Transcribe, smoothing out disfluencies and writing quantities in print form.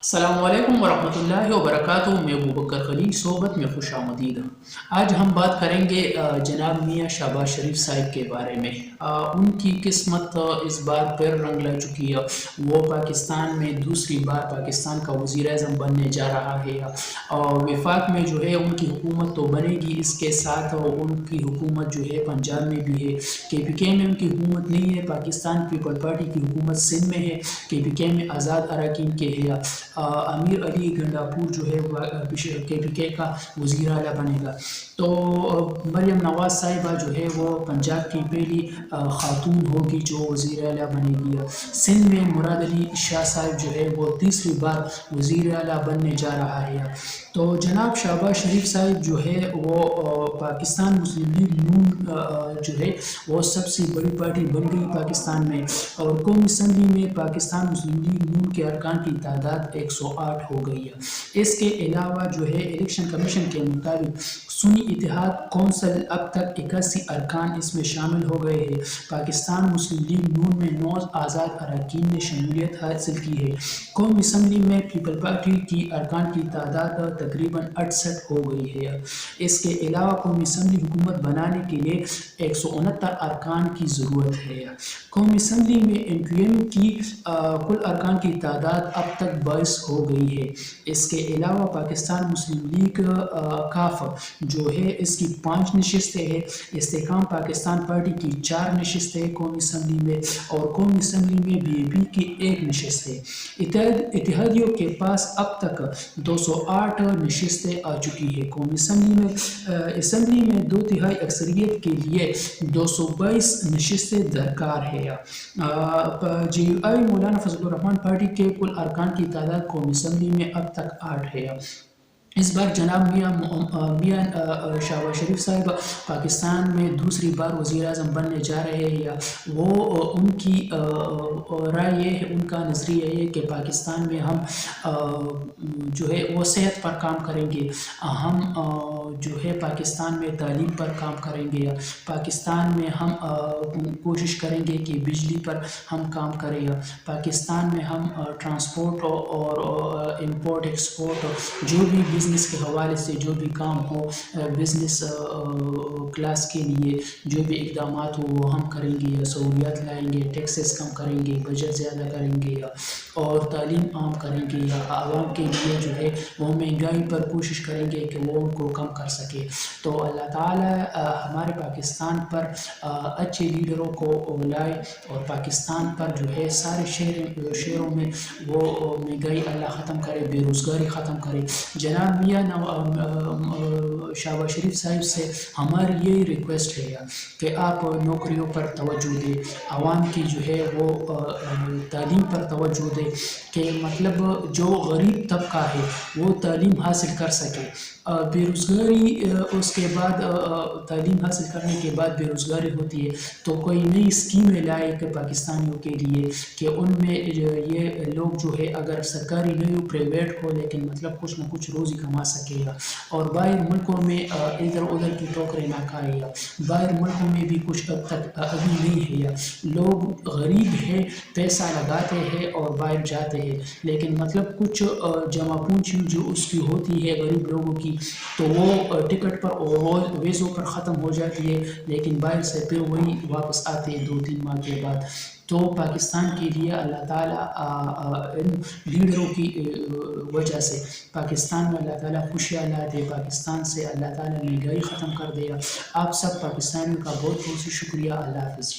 السلام علیکم ورحمۃ اللہ وبرکاتہ۔ میں ابو بکر خلیل صحبت میں خوش آمدید ہوں۔ آج ہم بات کریں گے جناب میاں شہباز شریف صاحب کے بارے میں۔ ان کی قسمت اس بار پھر رنگ لا چکی ہے۔ وہ پاکستان میں دوسری بار پاکستان کا وزیر اعظم بننے جا رہا ہے۔ وفاق میں جو ہے ان کی حکومت تو بنے گی، اس کے ساتھ ان کی حکومت جو ہے پنجاب میں بھی ہے۔ کے پی کے میں ان کی حکومت نہیں ہے، پاکستان پیپل پارٹی کی حکومت سندھ میں ہے۔ کے پی کے میں آزاد اراکین کے ہے۔ امیر علی گنڈاپور جو ہے کے پی کے کا وزیر اعلیٰ بنے گا۔ تو مریم نواز صاحبہ جو ہے وہ پنجاب کی پہلی خاتون ہوگی جو وزیر اعلیٰ بنے گی۔ سندھ میں مراد علی شاہ صاحب جو ہے وہ تیسری بار وزیر اعلیٰ بننے جا رہا ہے۔ تو جناب شہباز شریف صاحب جو ہے وہ پاکستان مسلم لیگ نون جو ہے وہ سب سے بڑی پارٹی بن گئی پاکستان میں، اور قومی اسمبلی میں پاکستان مسلم لیگ نون کے ارکان کی تعداد 108 ہو گئی ہے۔ اس کے علاوہ جو ہے الیکشن کمیشن کے مطابق سنی اتحاد کونسل اب تک 81 ارکان اس میں شامل ہو گئے ہیں۔ پاکستان مسلم لیگ نون میں 9 آزاد اراکین نے شمولیت حاصل کی ہے۔ قومی اسمبلی میں پیپل پارٹی کی ارکان کی تعداد تقریباً 68 ہو گئی ہے۔ اس کے علاوہ قومی اسمبلی حکومت بنانے کے لیے 169 ارکان کی ضرورت ہے۔ قومی اسمبلی میں ایم کیو ایم کی کل ارکان کی تعداد اب تک 22 ہو گئی ہے۔ اس کے علاوہ پاکستان مسلم لیگ کاف جو ہے اس کی 5 نشستیں ہیں۔ استحکام پاکستان پارٹی کی 4 نشستیں قومی اسمبلی میں، اور قومی اسمبلی میں بی اے پی کی 1 نشست ہے۔ اتحادیوں کے پاس اب تک 208 نشستیں آ چکی ہیں۔ قومی اسمبلی میں 2/3 اکثریت کے لیے 222 نشستیں درکار ہے۔ جے you I Maulana Fazal Rahman party کے کل ارکان کی تعداد قومی اسمبلی میں اب تک 8 ہے۔ اس بار جناب میاں شہباز شریف صاحب پاکستان میں دوسری بار وزیر اعظم بننے جا رہے ہیں۔ وہ ان کی رائے یہ ہے، ان کا نظریہ یہ ہے کہ پاکستان میں ہم جو ہے وہ صحت پر کام کریں گے، ہم جو ہے پاکستان میں تعلیم پر کام کریں گے، پاکستان میں ہم کوشش کریں گے کہ بجلی پر ہم کام کریں، پاکستان میں ہم ٹرانسپورٹ اور امپورٹ ایکسپورٹ جو بھی بزنس کے حوالے سے جو بھی کام ہو، بزنس کلاس کے لیے جو بھی اقدامات ہو وہ ہم کریں گے، سہولیات لائیں گے، ٹیکسز کم کریں گے، بجٹ زیادہ کریں گے، اور تعلیم عام کریں گے، عوام کے لیے جو ہے وہ مہنگائی پر کوشش کریں گے کہ وہ ان کو کم کر سکے۔ تو اللہ تعالیٰ ہمارے پاکستان پر اچھے لیڈروں کو لائے، اور پاکستان پر جو ہے سارے شہروں میں وہ مہنگائی اللہ ختم کرے، بے روزگاری ختم کرے۔ جناب میاں شہباز شریف صاحب سے ہماری یہی ریکویسٹ ہے کہ آپ نوکریوں پر توجہ دیں، عوام کی جو ہے وہ تعلیم پر توجہ دیں، کہ مطلب جو غریب طبقہ ہے وہ تعلیم حاصل کر سکے۔ بے روزگاری اس کے بعد تعلیم حاصل کرنے کے بعد بے روزگاری ہوتی ہے تو کوئی نئی اسکیمیں لائے کہ پاکستانیوں کے لیے، کہ ان میں یہ لوگ جو ہے اگر سرکاری نہیں ہو پرائیویٹ ہو لیکن مطلب کچھ نہ کچھ روزی کما سکے گا، اور باہر ملکوں میں ادھر ادھر کی ٹوکریں نہ کھائے گا۔ باہر ملکوں میں بھی کچھ اب تک ابھی نہیں ہے، لوگ غریب ہیں، پیسہ لگاتے ہیں اور باہر جاتے ہیں، لیکن مطلب کچھ جمع پونچی جو اس کی ہوتی ہے غریب لوگوں کی تو وہ ٹکٹ پر اور ویزوں پر ختم ہو جاتی ہے، لیکن باہر سے پھر وہی واپس آتے ہیں 2-3 ماہ کے بعد۔ تو پاکستان کے لیے اللہ تعالیٰ ان لیڈروں کی وجہ سے پاکستان میں اللہ تعالیٰ خوشیاں لا دے، پاکستان سے اللہ تعالیٰ مہنگائی ختم کر دے۔ آپ سب پاکستانیوں کا بہت بہت شکریہ۔ اللہ حافظ۔